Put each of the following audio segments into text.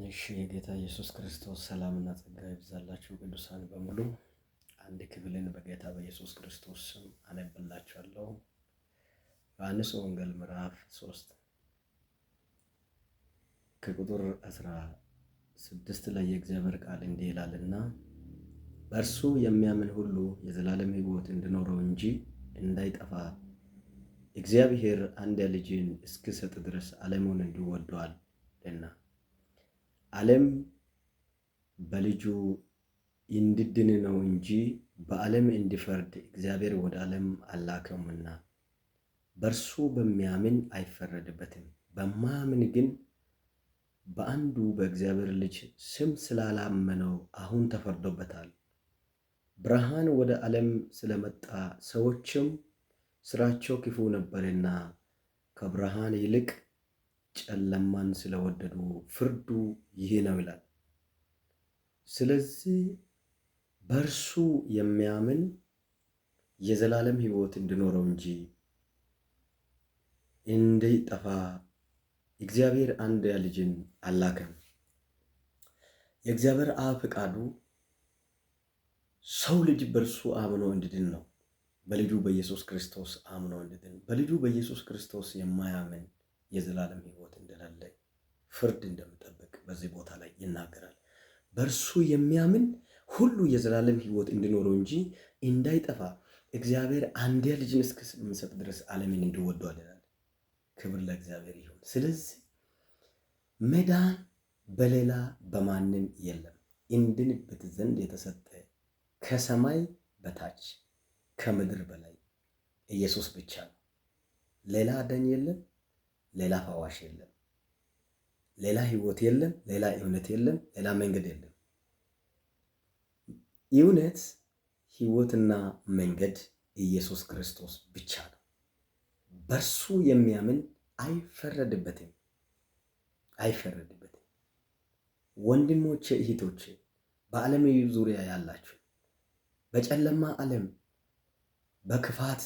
እሺ የጌታ ኢየሱስ ክርስቶስ ሰላምና ጸጋ ይብዛላችሁ ቅዱሳን በሙሉ። አንድ ክፍልን በጌታ በኢየሱስ ክርስቶስ ስም አነብላችኋለሁ። ዮሐንስ ወንጌል ምዕራፍ 3 ከቁጥር 16 ላይ የእግዚአብሔር ቃል እንዲህ ይላልና በእርሱ የሚያምን ሁሉ የዘላለም ሕይወት እንዲኖረው እንጂ እንዳይጠፋ እግዚአብሔር አንድያ ልጁን እስኪሰጥ ድረስ ዓለሙን እንዲሁ ወዶአልና። ዓለም በልጁ እንዲድን ነው እንጂ በዓለም እንዲፈርድ እግዚአብሔር ወደ ዓለም አላከውምና። በእርሱ በሚያምን አይፈረድበትም። በማያምን ግን በአንዱ በእግዚአብሔር ልጅ ስም ስላላመነው አሁን ተፈርዶበታል። ብርሃን ወደ ዓለም ስለመጣ ሰዎችም ስራቸው ክፉ ነበርና ከብርሃን ይልቅ ጨለማን ስለወደዱ ፍርዱ ይህ ነው ይላል። ስለዚህ በእርሱ የሚያምን የዘላለም ሕይወት እንዲኖረው እንጂ እንዳይጠፋ እግዚአብሔር አንድያ ልጁን አላከም። የእግዚአብሔር አብ ፈቃዱ ሰው ልጅ በእርሱ አምኖ እንዲድን ነው። በልጁ በኢየሱስ ክርስቶስ አምኖ እንዲድን። በልጁ በኢየሱስ ክርስቶስ የማያምን የዘላለም ሕይወት እንደሌለ ፍርድ እንደሚጠብቅ በዚህ ቦታ ላይ ይናገራል። በእርሱ የሚያምን ሁሉ የዘላለም ሕይወት እንዲኖረው እንጂ እንዳይጠፋ እግዚአብሔር አንድያ ልጁን እስኪሰጥ ድረስ ዓለምን እንዲሁ ወዶአል ይላል። ክብር ለእግዚአብሔር ይሁን። ስለዚህ መዳን በሌላ በማንም የለም፣ እንድንበት ዘንድ የተሰጠ ከሰማይ በታች ከምድር በላይ ኢየሱስ ብቻ ነው። ሌላ አዳኝ የለም፣ ሌላ ፈዋሽ የለም፣ ሌላ ሕይወት የለም፣ ሌላ እውነት የለም፣ ሌላ መንገድ የለም። እውነት ሕይወትና መንገድ ኢየሱስ ክርስቶስ ብቻ ነው። በእርሱ የሚያምን አይፈረድበትም። ወንድሞቼ እህቶቼ፣ በዓለም ዙሪያ ያላችሁ በጨለማ ዓለም በክፋት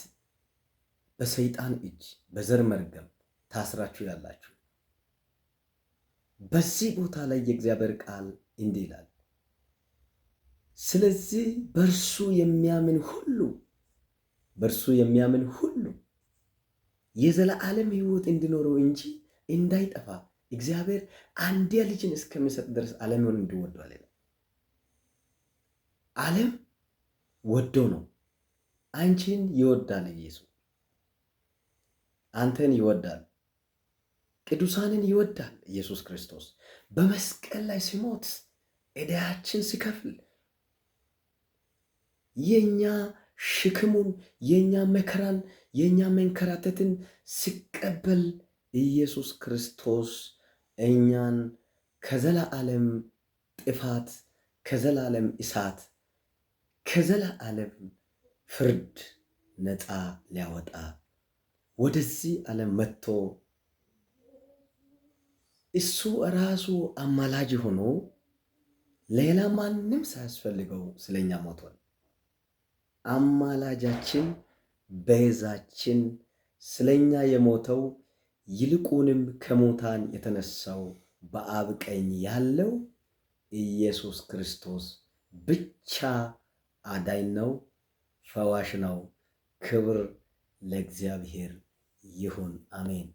በሰይጣን እጅ በዘር መርገም ታስራችሁ ያላችሁ በዚህ ቦታ ላይ የእግዚአብሔር ቃል እንዲህ ይላል። ስለዚህ በእርሱ የሚያምን ሁሉ የዘላለም ሕይወት እንዲኖረው እንጂ እንዳይጠፋ እግዚአብሔር አንድያ ልጁን እስከሚሰጥ ድረስ ዓለምን እንዲሁ ወዶአል ይላል። ዓለም ወዶ ነው። አንቺን ይወዳል ኢየሱስ፣ አንተን ይወዳል፣ ቅዱሳንን ይወዳል። ኢየሱስ ክርስቶስ በመስቀል ላይ ሲሞት ዕዳያችን ሲከፍል የኛ ሽክሙን የኛ መከራን የኛ መንከራተትን ሲቀበል ኢየሱስ ክርስቶስ እኛን ከዘላለም ጥፋት፣ ከዘላለም እሳት፣ ከዘላለም ፍርድ ነፃ ሊያወጣ ወደዚህ ዓለም መጥቶ እሱ ራሱ አማላጅ ሆኖ ሌላ ማንም ሳያስፈልገው ስለኛ ሞቷል። አማላጃችን ቤዛችን ስለኛ የሞተው ይልቁንም ከሙታን የተነሳው በአብ ቀኝ ያለው ኢየሱስ ክርስቶስ ብቻ አዳኝ ነው፣ ፈዋሽ ነው። ክብር ለእግዚአብሔር ይሁን፣ አሜን።